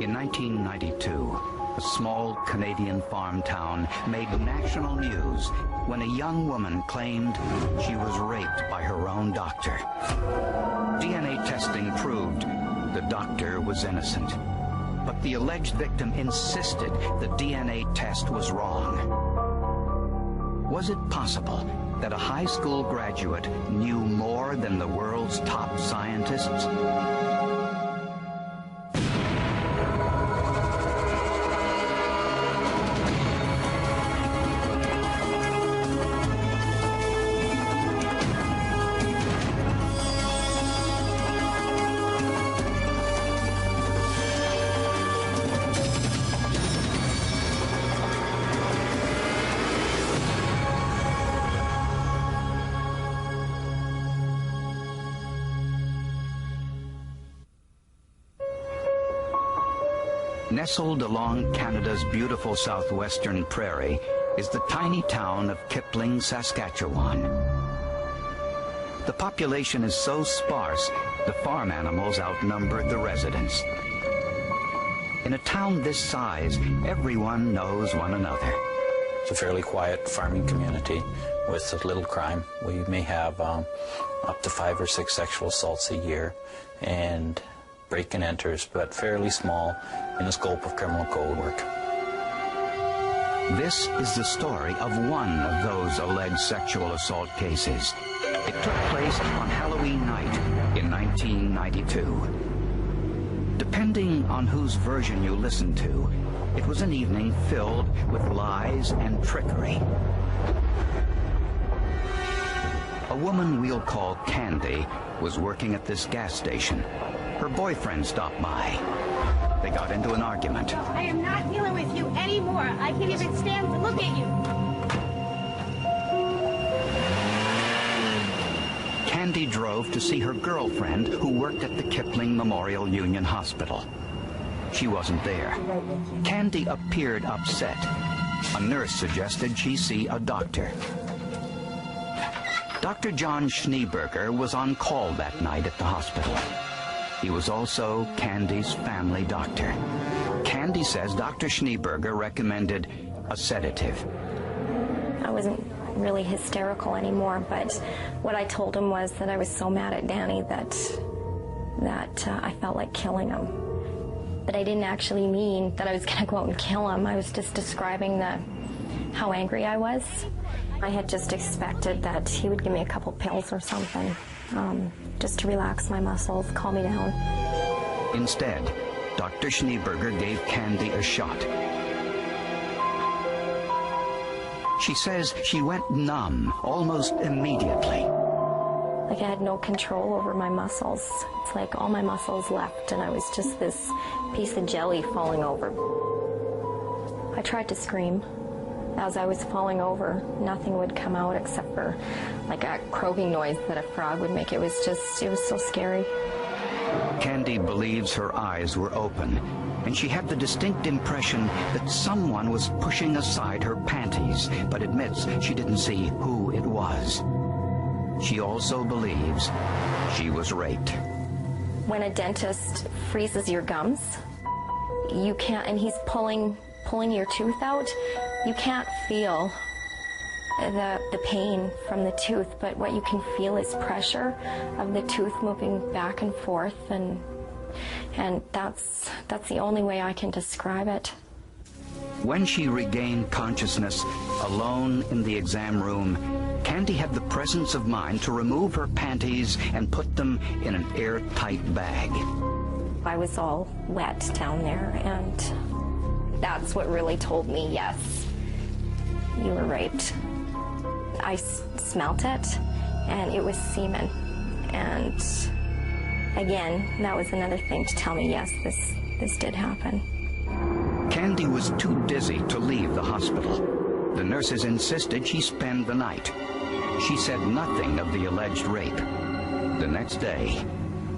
In 1992, a small Canadian farm town made national news when a young woman claimed she was raped by her own doctor. DNA testing proved the doctor was innocent, but the alleged victim insisted the DNA test was wrong. Was it possible that a high school graduate knew more than the world's top scientists? Nestled along Canada's beautiful southwestern prairie is the tiny town of Kipling, Saskatchewan. The population is so sparse, the farm animals outnumber the residents. In a town this size, everyone knows one another. It's a fairly quiet farming community with little crime. We may have up to 5 or 6 sexual assaults a year, and break-and-enters, but fairly small in the scope of criminal code work. This is the story of one of those alleged sexual assault cases. It took place on Halloween night in 1992. Depending on whose version you listen to, it was an evening filled with lies and trickery. A woman we'll call Candy was working at this gas station. Her boyfriend stopped by. They got into an argument. I am not dealing with you anymore. I can't even stand to look at you. Candy drove to see her girlfriend who worked at the Kipling Memorial Union Hospital. She wasn't there. Candy appeared upset. A nurse suggested she see a doctor. Dr. John Schneeberger was on call that night at the hospital. He was also Candy's family doctor. Candy says Dr. Schneeberger recommended a sedative. I wasn't really hysterical anymore, but what I told him was that I was so mad at Danny that I felt like killing him. But I didn't actually mean that I was going to go out and kill him. I was just describing how angry I was. I had just expected that he would give me a couple pills or something. Just to relax my muscles, calm me down. Instead, Dr. Schneeberger gave Candy a shot. She says she went numb almost immediately. Like I had no control over my muscles. It's like all my muscles left and I was just this piece of jelly falling over. I tried to scream. As I was falling over, nothing would come out except for like a croaking noise that a frog would make. It was so scary. Candy believes her eyes were open, and she had the distinct impression that someone was pushing aside her panties, but admits she didn't see who it was. She also believes she was raped. When a dentist freezes your gums, you can't, and he's pulling your tooth out, you can't feel the pain from the tooth, but what you can feel is pressure of the tooth moving back and forth, and that's the only way I can describe it. When she regained consciousness alone in the exam room, Candy had the presence of mind to remove her panties and put them in an airtight bag. I was all wet down there, and that's what really told me, yes, you were raped. I smelt it, and it was semen. And again, that was another thing to tell me, yes, this did happen. Candy was too dizzy to leave the hospital. The nurses insisted she spend the night. She said nothing of the alleged rape. The next day,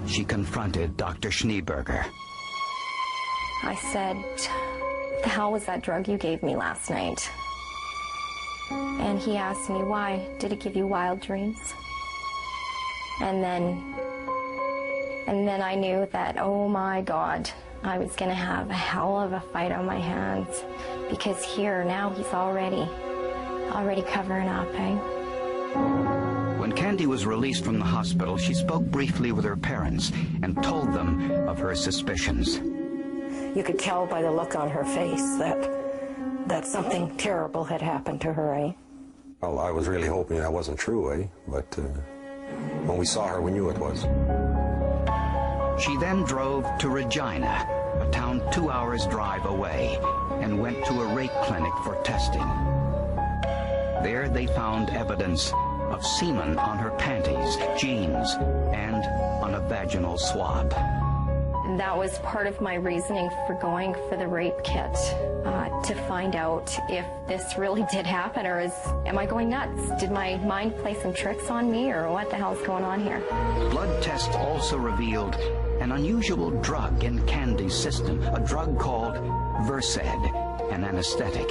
she confronted Dr. Schneeberger. I said, "The hell was that drug you gave me last night?" And he asked me, "Why? Did it give you wild dreams?" And then I knew that, oh my God, I was going to have a hell of a fight on my hands, because here now he's already covering up, eh? When Candy was released from the hospital, she spoke briefly with her parents and told them of her suspicions. You could tell by the look on her face that something terrible had happened to her, eh? Well, I was really hoping that wasn't true, eh? But when we saw her, we knew it was. She then drove to Regina, a town 2 hours' drive away, and went to a rape clinic for testing. There they found evidence of semen on her panties, jeans, and on a vaginal swab. That was part of my reasoning for going for the rape kit, to find out if this really did happen, or am I going nuts? Did my mind play some tricks on me, or what the hell's going on here? Blood tests also revealed an unusual drug in Candy's system, a drug called Versed, an anesthetic.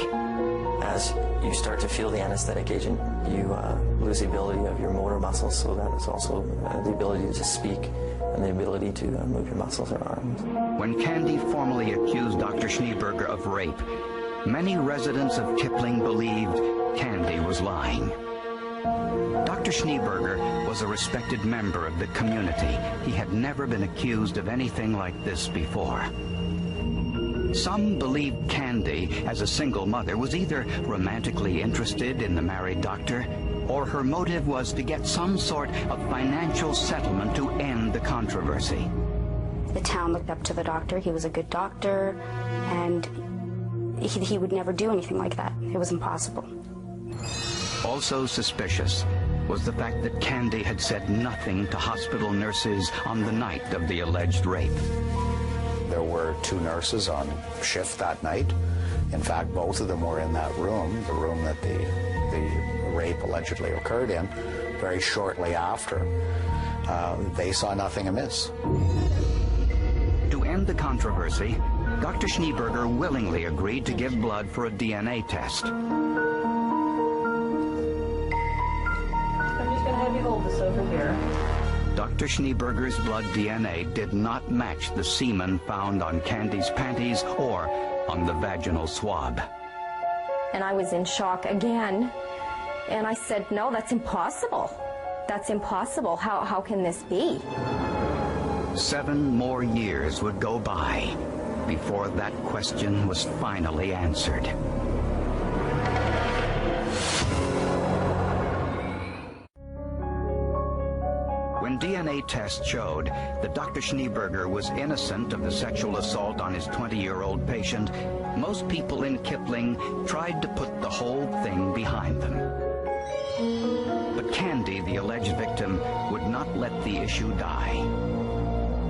As you start to feel the anesthetic agent, you lose the ability of your motor muscles, so that is also the ability to speak and the ability to move your muscles or arms. When Candy formally accused Dr. Schneeberger of rape, many residents of Kipling believed Candy was lying. Dr. Schneeberger was a respected member of the community. He had never been accused of anything like this before. Some believed Candy, as a single mother, was either romantically interested in the married doctor, or her motive was to get some sort of financial settlement to end the controversy. The town looked up to the doctor. He was a good doctor, and he would never do anything like that. It was impossible. Also suspicious was the fact that Candy had said nothing to hospital nurses on the night of the alleged rape. There were 2 nurses on shift that night. In fact, both of them were in that room, the room that the rape allegedly occurred in, very shortly after. They saw nothing amiss. To end the controversy, Dr. Schneeberger willingly agreed to give blood for a DNA test. I'm just going to have you hold this over here. Dr. Schneeberger's blood DNA did not match the semen found on Candy's panties or on the vaginal swab. And I was in shock again, and I said, no, that's impossible. That's impossible. How can this be? 7 more years would go by before that question was finally answered. When DNA tests showed that Dr. Schneeberger was innocent of the sexual assault on his 20-year-old patient, most people in Kipling tried to put the whole thing behind them. But Candy, the alleged victim, would not let the issue die.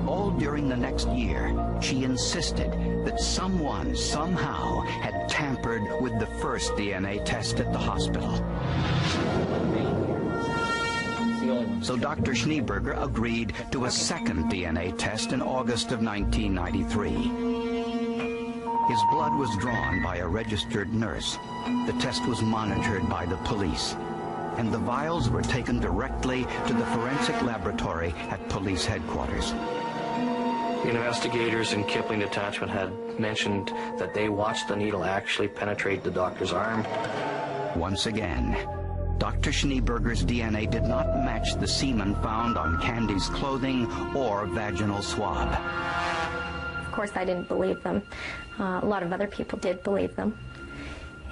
All during the next year, she insisted that someone, somehow, had tampered with the first DNA test at the hospital. So Dr. Schneeberger agreed to a second DNA test in August of 1993. His blood was drawn by a registered nurse. The test was monitored by the police, and the vials were taken directly to the forensic laboratory at police headquarters. Investigators in Kipling Detachment had mentioned that they watched the needle actually penetrate the doctor's arm. Once again, Dr. Schneeberger's DNA did not match the semen found on Candy's clothing or vaginal swab. Of course, I didn't believe them. A lot of other people did believe them.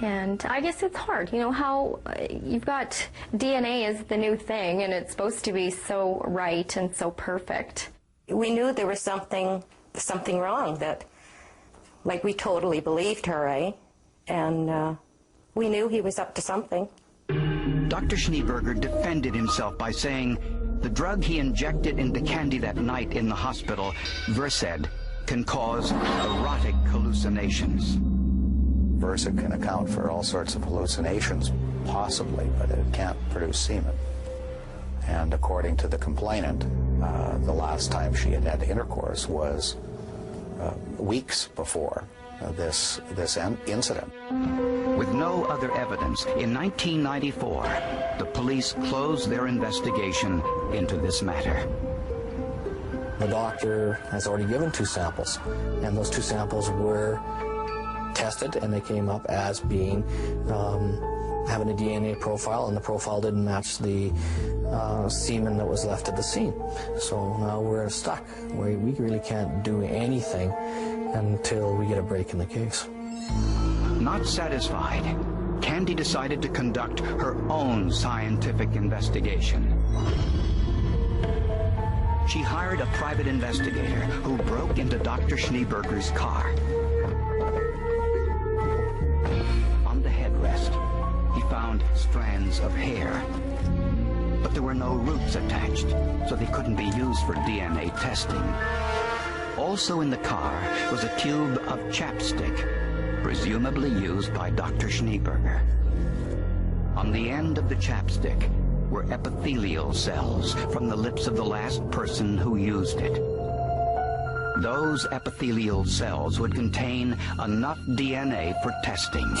And I guess it's hard, you know, how you've got DNA is the new thing, and it's supposed to be so right and so perfect. We knew there was something wrong, that, like, we totally believed her, eh? And we knew he was up to something. Dr. Schneeberger defended himself by saying the drug he injected into Candy that night in the hospital, Versed, can cause erotic hallucinations. Versed can account for all sorts of hallucinations, possibly, but it can't produce semen. And according to the complainant, the last time she had had intercourse was weeks before this incident. With no other evidence, in 1994, the police closed their investigation into this matter. The doctor has already given 2 samples, and those 2 samples were tested, and they came up as being having a DNA profile, and the profile didn't match the semen that was left at the scene. So now we're stuck. We really can't do anything until we get a break in the case. Not satisfied, Candy decided to conduct her own scientific investigation. She hired a private investigator who broke into Dr. Schneeberger's car. On the headrest, he found strands of hair, but there were no roots attached, so they couldn't be used for DNA testing. Also in the car was a tube of chapstick, presumably used by Dr. Schneeberger. On the end of the chapstick were epithelial cells from the lips of the last person who used it. Those epithelial cells would contain enough DNA for testing.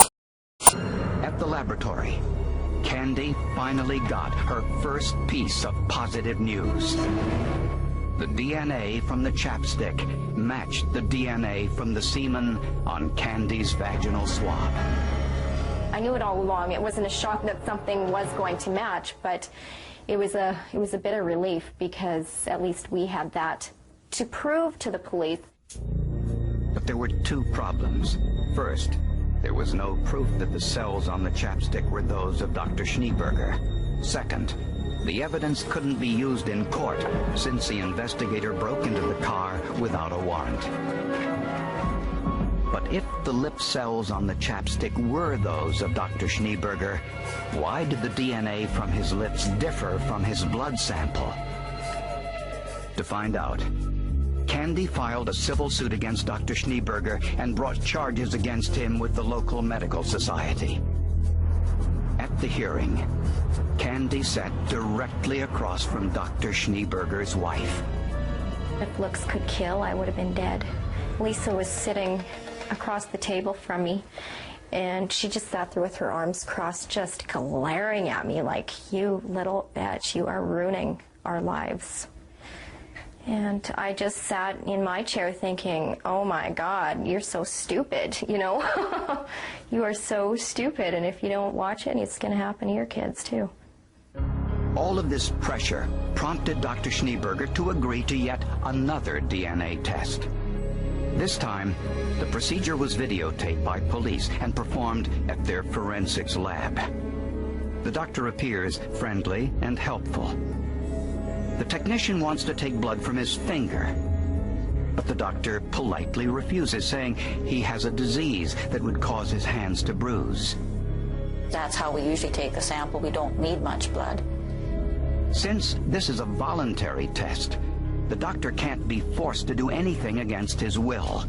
At the laboratory, Candy finally got her first piece of positive news. The DNA from the chapstick matched the DNA from the semen on Candy's vaginal swab. I knew it all along. It wasn't a shock that something was going to match, but it was a bit of relief because at least we had that to prove to the police. But there were 2 problems. First, there was no proof that the cells on the chapstick were those of Dr. Schneeberger. Second, the evidence couldn't be used in court since the investigator broke into the car without a warrant. But if the lip cells on the chapstick were those of Dr. Schneeberger, why did the DNA from his lips differ from his blood sample? To find out, Candy filed a civil suit against Dr. Schneeberger and brought charges against him with the local medical society. At the hearing, Candy sat directly across from Dr. Schneeberger's wife. If looks could kill, I would have been dead. Lisa was sitting across the table from me, and she just sat there with her arms crossed, just glaring at me like, "You little bitch, you are ruining our lives." And I just sat in my chair thinking, oh my God, you're so stupid, you know? You are so stupid, and if you don't watch it, it's going to happen to your kids too. All of this pressure prompted Dr. Schneeberger to agree to yet another DNA test. This time, the procedure was videotaped by police and performed at their forensics lab. The doctor appears friendly and helpful. The technician wants to take blood from his finger, but the doctor politely refuses, saying he has a disease that would cause his hands to bruise. That's how we usually take the sample. We don't need much blood. Since this is a voluntary test, the doctor can't be forced to do anything against his will.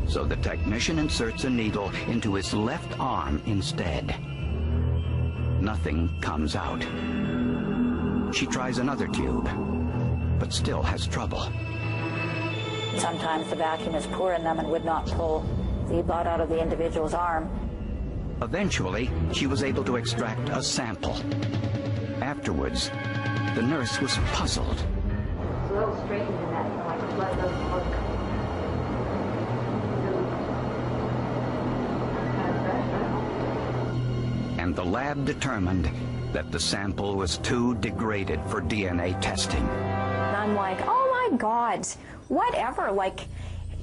So the technician inserts a needle into his left arm instead. Nothing comes out. She tries another tube, but still has trouble. Sometimes the vacuum is poor in them and would not pull the blood out of the individual's arm. Eventually, she was able to extract a sample. Afterwards, the nurse was puzzled. It's a little straight into that, like the blood doesn't work. And the lab determined that the sample was too degraded for DNA testing. And I'm like, oh my God, whatever, like,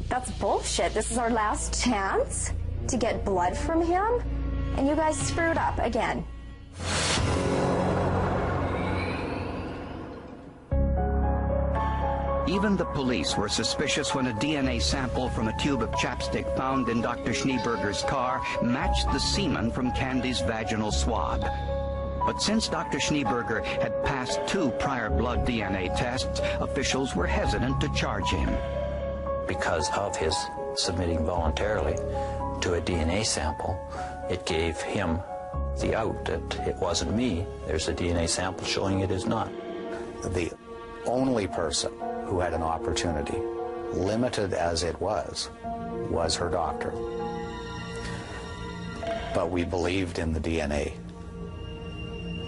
that's bullshit. This is our last chance to get blood from him, and you guys screwed up again. Even the police were suspicious when a DNA sample from a tube of chapstick found in Dr. Schneeberger's car matched the semen from Candy's vaginal swab. But since Dr. Schneeberger had passed 2 prior blood DNA tests, officials were hesitant to charge him. Because of his submitting voluntarily to a DNA sample, it gave him the out that it wasn't me. There's a DNA sample showing it is not. The only person who had an opportunity, limited as it was her doctor. But we believed in the DNA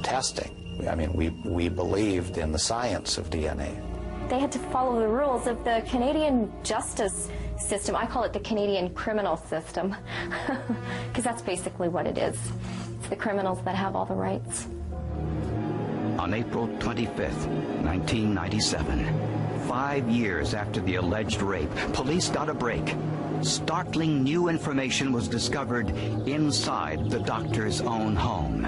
testing. I mean, we believed in the science of DNA. They had to follow the rules of the Canadian justice system. I call it the Canadian criminal system, because that's basically what it is. It's the criminals that have all the rights. On April 25th, 1997, 5 years after the alleged rape, police got a break. Startling new information was discovered inside the doctor's own home.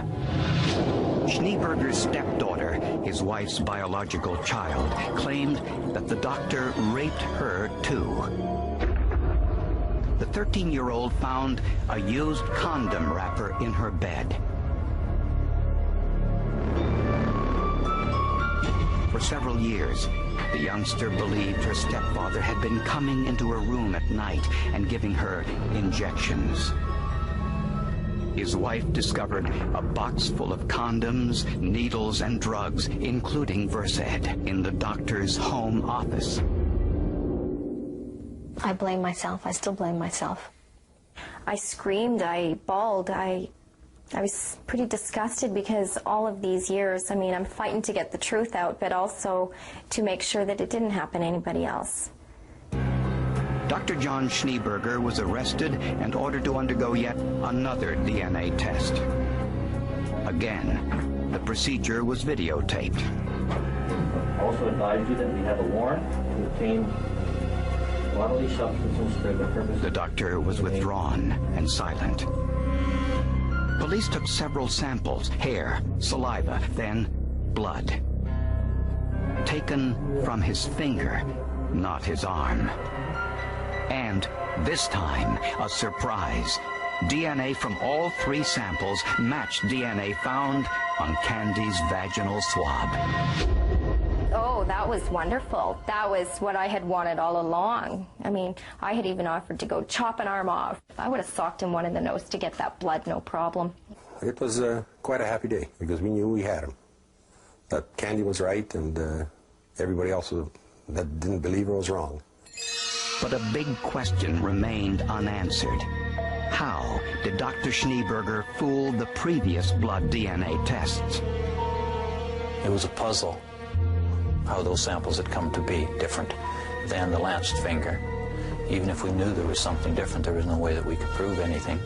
Schneeberger's stepdaughter, his wife's biological child, claimed that the doctor raped her too. The 13-year-old found a used condom wrapper in her bed. For several years, the youngster believed her stepfather had been coming into her room at night and giving her injections. His wife discovered a box full of condoms, needles, and drugs, including Versed, in the doctor's home office. I blame myself. I still blame myself. I screamed, I bawled, I was pretty disgusted because all of these years, I mean, I'm fighting to get the truth out, but also to make sure that it didn't happen to anybody else. Dr. John Schneeberger was arrested and ordered to undergo yet another DNA test. Again, the procedure was videotaped. Also advise you that we have a warrant to obtain bodily substances for the purpose. The doctor was withdrawn and silent. Police took several samples, hair, saliva, then blood. Taken from his finger, not his arm. And this time, a surprise. DNA from all 3 samples matched DNA found on Candy's vaginal swab. Oh, that was wonderful. That was what I had wanted all along. I mean, I had even offered to go chop an arm off. I would have socked him one in the nose to get that blood, no problem. It was quite a happy day because we knew we had him. That Candy was right and everybody else that didn't believe her was wrong. But a big question remained unanswered. How did Dr. Schneeberger fool the previous blood DNA tests? It was a puzzle how those samples had come to be different than the lanced finger. Even if we knew there was something different, there was no way that we could prove anything.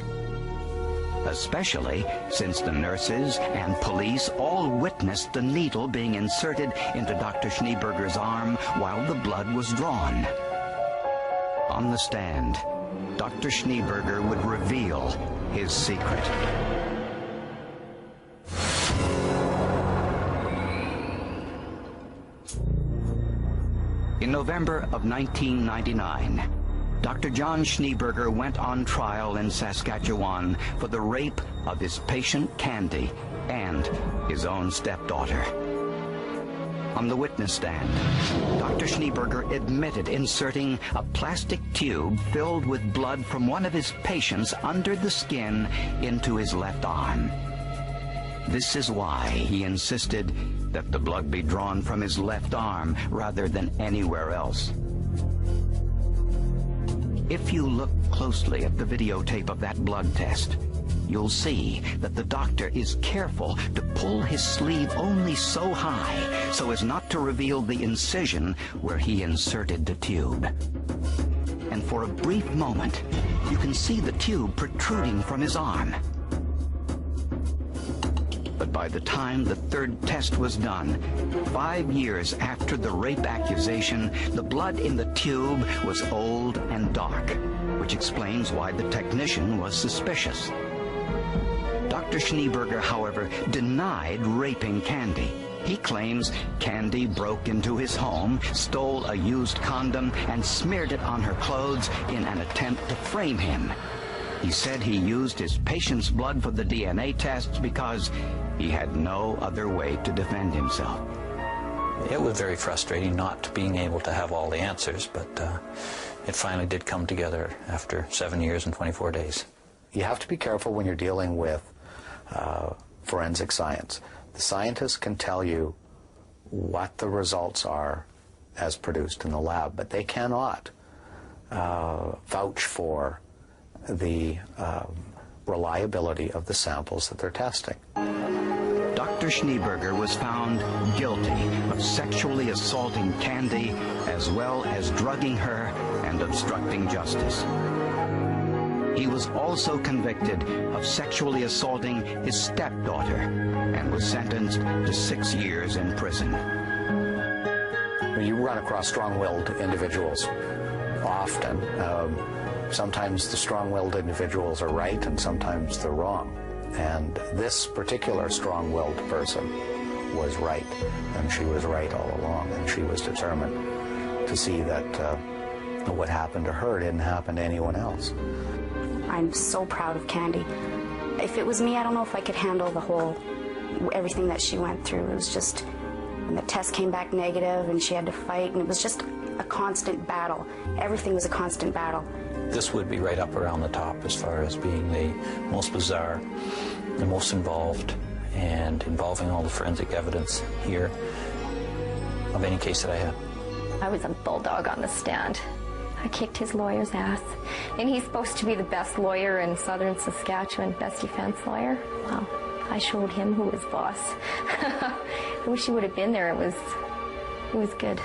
Especially since the nurses and police all witnessed the needle being inserted into Dr. Schneeberger's arm while the blood was drawn. On the stand, Dr. Schneeberger would reveal his secret. In November of 1999, Dr. John Schneeberger went on trial in Saskatchewan for the rape of his patient Candy and his own stepdaughter. On the witness stand, Dr. Schneeberger admitted inserting a plastic tube filled with blood from one of his patients under the skin into his left arm. This is why he insisted that the blood be drawn from his left arm rather than anywhere else. If you look closely at the videotape of that blood test, you'll see that the doctor is careful to pull his sleeve only so high so as not to reveal the incision where he inserted the tube. And for a brief moment, you can see the tube protruding from his arm. But by the time the 3rd test was done, 5 years after the rape accusation, the blood in the tube was old and dark, which explains why the technician was suspicious. Dr. Schneeberger, however, denied raping Candy. He claims Candy broke into his home, stole a used condom, and smeared it on her clothes in an attempt to frame him. He said he used his patient's blood for the DNA tests because he had no other way to defend himself. It was very frustrating not being able to have all the answers, but it finally did come together after 7 years and 24 days. You have to be careful when you're dealing with forensic science. The scientists can tell you what the results are as produced in the lab, but they cannot vouch for the reliability of the samples that they're testing. Dr. Schneeberger was found guilty of sexually assaulting Candy as well as drugging her and obstructing justice. He was also convicted of sexually assaulting his stepdaughter and was sentenced to 6 years in prison. You run across strong-willed individuals often. Sometimes the strong-willed individuals are right and sometimes they're wrong. And this particular strong-willed person was right, and she was right all along, and she was determined to see that what happened to her didn't happen to anyone else. I'm so proud of Candy. If it was me, I don't know if I could handle everything that she went through. It was just, and the test came back negative and she had to fight, and it was just a constant battle. Everything was a constant battle. This would be right up around the top as far as being the most bizarre, the most involved, and involving all the forensic evidence here of any case that I had. I was a bulldog on the stand. I kicked his lawyer's ass. And he's supposed to be the best lawyer in southern Saskatchewan, best defense lawyer. Well, I showed him who was boss. I wish he would have been there. It was good.